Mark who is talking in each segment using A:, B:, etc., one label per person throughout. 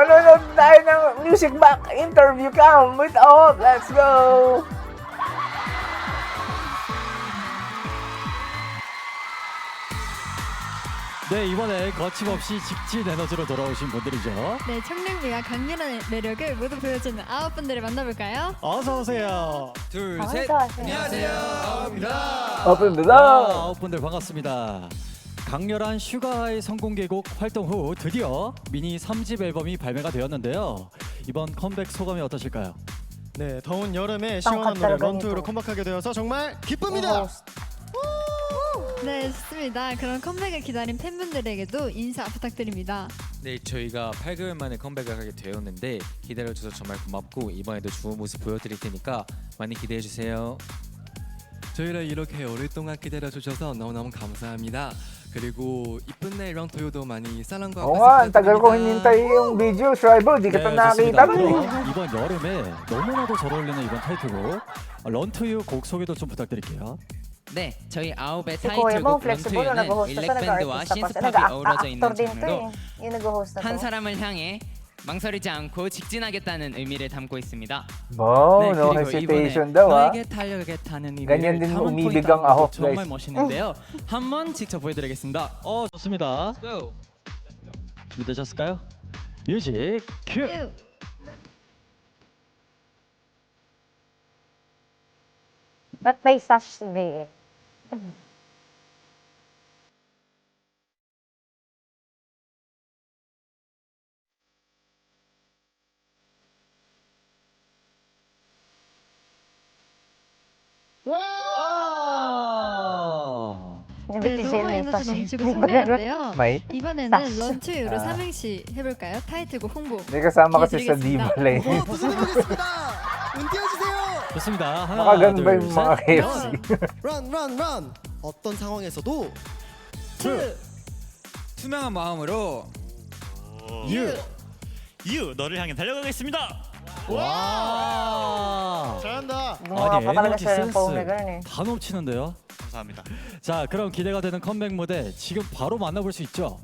A: manonood tayo ng Music Back Interview Cam with Ahok. Let's go!
B: 네, 이번에 거침없이 직진 에너지로 돌아오신 분들이죠.
C: 네, 청량미와 강렬한 매력을 모두 보여주는 9분들을 만나볼까요?
B: 어서 오세요.
D: 둘, 셋.
E: 안녕하세요.
B: 아홉 분들 반갑습니다. 강렬한 슈가하이 성공개곡 활동 후 드디어 미니 3집 앨범이 발매가 되었는데요. 이번 컴백 소감이 어떠실까요?
E: 네, 더운 여름에 시원한 노래 런투로 컴백하게 되어서 정말 기쁩니다.
C: 네, 좋습니다. 그럼 컴백을 기다린 팬분들에게도 인사 부탁드립니다.
D: 네, 저희가 8개월 만에 컴백을 하게 되었는데 기다려줘서 정말 고맙고 이번에도 좋은 모습 보여드릴 테니까 많이 기대해주세요.
F: 저희를 이렇게 오랫동안 기다려주셔서 너무너무 감사합니다. 그리고 이쁜 내 런투유도 많이 사랑과
A: Oo nga, ang tagal ko hinintay yung video, Shriver. Di kita nakakita.
B: 이번 여름에 너무나도 잘 어울리는 이번 타이틀곡 런투유 곡 소개도 좀 부탁드릴게요.
G: 네, 저희 아홉의
H: Si Kuya Bong
G: 타이틀곡
H: flexible na
G: 런투유는
H: nag-host
G: 일렉
H: sa
G: 밴드와
H: nag-artist tapos
G: 신스팝이 어우러져 있는
H: nag-actor din to
G: 장르로
H: eh. Yung nag-host na
G: 한
H: to.
G: 사람을 향해 망설이지 않고 직진하겠다는 의미를 담고 있습니다.
A: Wow,
F: 네,
A: no
F: 그리고
A: hesitation
F: 이번에
A: daw ah.
F: 너에게 달려가겠다는
A: Ganyan
F: 의미를
A: din
F: 담은
A: umibig
F: 포인트
A: ang Ahok,
F: 정말
A: guys.
F: 멋있는데요. 한번 직접 보여드리겠습니다.
B: 좋습니다. 준비되셨을까요? 뮤직 큐!
H: Ba't may sash eh?
C: 네, 너무 에너지 넘치고 신나는데요.
A: May?
C: 이번에는
H: 사시.
C: 런투유로
A: 아.
C: 삼행시 해볼까요? 타이틀곡 홍보.
A: May kasama kasi sa
C: 기회드리겠습니다.
A: Diva Lane.
E: 부탁드리겠습니다. 운띄워주세요.
B: 좋습니다. 하나,
A: Baka ganun
B: 둘,
A: ba yung mga
B: 셋.
A: KFC?
E: 런. 어떤 상황에서도
D: 투명한 마음으로
I: 유 너를 향해 달려가겠습니다.
B: 와!
E: 잘한다.
H: Gumawa
B: 아니
H: pa talaga
B: 에너지
H: siya ng
B: 센스
H: phone na gano'n eh.
B: 다 넘치는데요.
I: 감사합니다.
B: 자, 그럼 기대가 되는 컴백 무대 지금 바로 만나볼 수 있죠?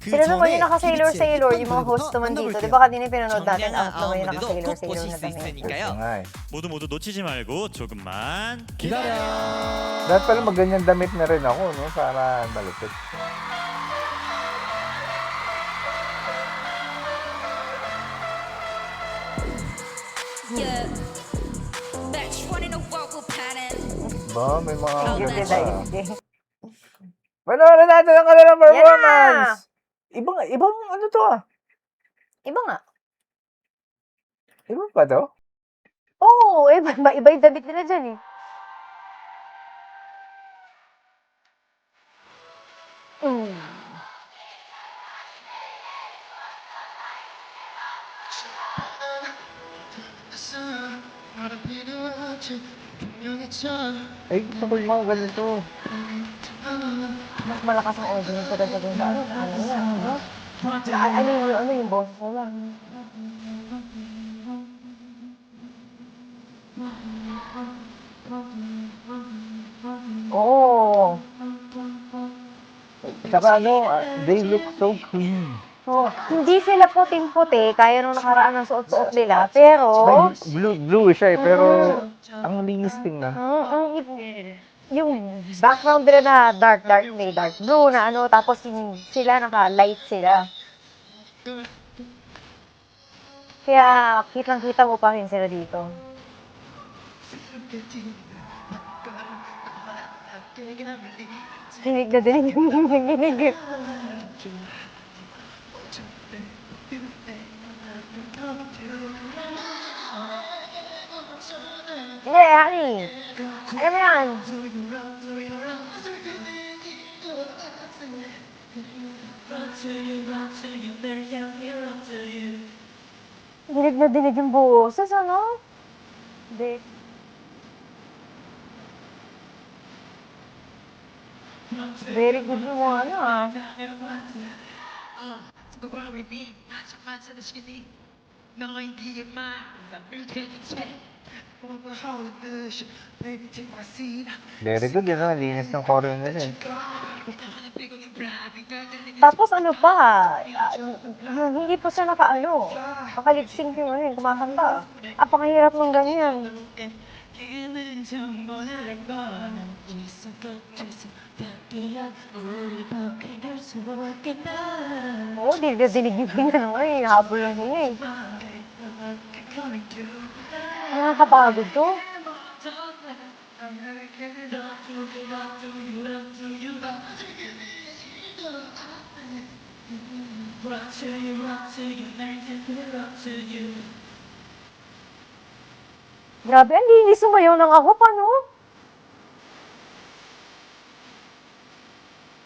H: Sila naman yung naka-sailor, yung mga host naman dito. Di ba kanina pinanood natin ang naman yung naka-sailor na kami.
A: Kaya nga eh.
I: 모두 놓치지 말고 조금만
B: 기다려.
A: Dapat pala magganyan damit na rin ako, no? Para malupit.
J: Yeah, that's running a vocal pattern.
A: Ba, may mga...
H: Yun din tayo.
A: Panoorin natin ang kanilang performance! Ibang ano to ah?
H: Iba nga.
A: Iba pa to?
H: Oo, iba yung damit nila dyan eh. Mm.
A: Ay, sabay mga ganito.
H: Mas malakas ang audience ko dahil sa ganun. Ano yung boses nila? Oo.
A: Saka ano, they look so clean.
H: So, hindi sila puting-puti, kaya nung nakaraan ng suot-suot nila, pero...
A: Blue siya eh, pero ang linis tingnan.
H: Yung background nila na dark may dark blue na ano, tapos yung sila naka-light sila. Kaya kitang-kita mo pa rin sila dito. Dinig na dinig yung nanginig. Hindi, honey. Alam mo yan. Dinig na dinig yung boses, ano? Hindi. Very good yung mga ano ah.
A: Very good, yun ang linis ng choreo nila eh.
H: Tapos ano pa, hindi pa siya nakaano, nakalip-sync yung ano, kumakanta. Apakahirap ng ganyan. Oo, dinig yung ganyan naman, hinahabol lang niya eh. Nakakapagod to. Grabe, ang linis sumayaw ng ako, paano?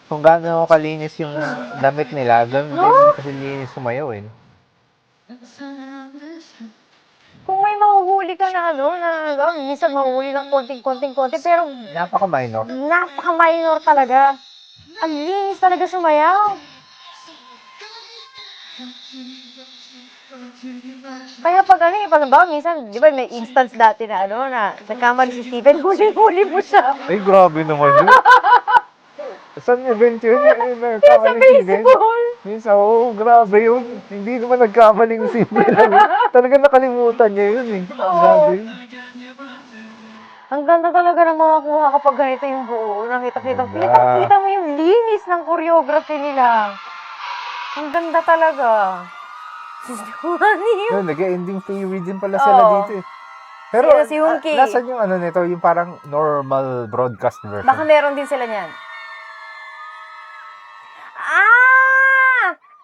A: Kung gaano kalinis yung damit nila, ganun din kasi linis sumayaw eh.
H: Kung may mahuhuli ka na ano, minsan mahuhuli ng konting-konti, pero
A: Napaka-minor.
H: napaka-minor talaga. Ang linis talaga sumayaw. Kaya pag ano eh, pag ba, minsan, di ba may instance dati na ano, na nagkamali si Steven, huli mo siya.
A: Ay, grabe naman yun. Saan event yun?
H: Sa
A: Nagkamali si Ben?
H: baseball.
A: Minsan, grabe yun. Hindi naman nagkamaling simple lang. Talaga nakalimutan niya yun eh. Grabe yun.
H: Ang ganda talaga ng mga kuha kapag ganito yung buo. Nakita mo yung linis ng choreography nila. Ang ganda talaga.
A: Yun, nag-ending theory din pala sila
H: Oo.
A: dito eh. Pero,
H: Sila si Hunky.
A: nasan yung ano nito? Yung parang normal broadcast version.
H: Baka meron din sila niyan.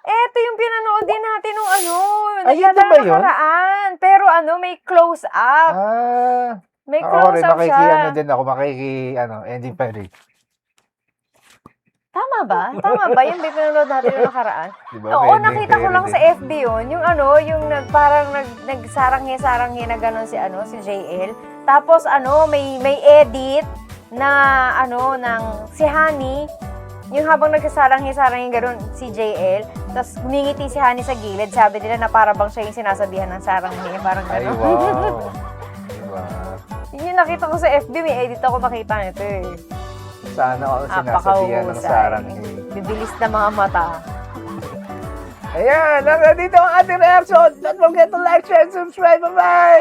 H: Eto yung pinanood din natin nung ano,
A: Ay, ito ba yun?
H: nakaraan. Pero ano, may close-up. May
A: Ako rin,
H: close-up siya.
A: ending theory.
H: Tama ba? Tama ba? Yung pinanood natin nung nakaraan?
A: Diba?
H: Oo,
A: May
H: nakita ko
A: ending
H: lang
A: theory
H: sa FB yun. Yung ano, yung nagsaranghe-saranghe na gano'n si JL. Tapos ano, may edit na ano, ng si Honey. Yung habang nagsasaranghe-saranghe gano'n si JL. Tapos humingiti si Honey sa gilid. Sabi nila na para bang siya yung sinasabihan ng saranghe. Parang
A: Ay,
H: gano'n.
A: wow. Diba?
H: Yun yung nakita ko sa FB. May edit ako nakita nito eh.
A: Sana ako sinasabihan ng sarang eh.
H: Bibilis na mga mata.
A: Ayan, hanggang dito ang ating reaction. Don't forget to like, share, and subscribe. Bye-bye!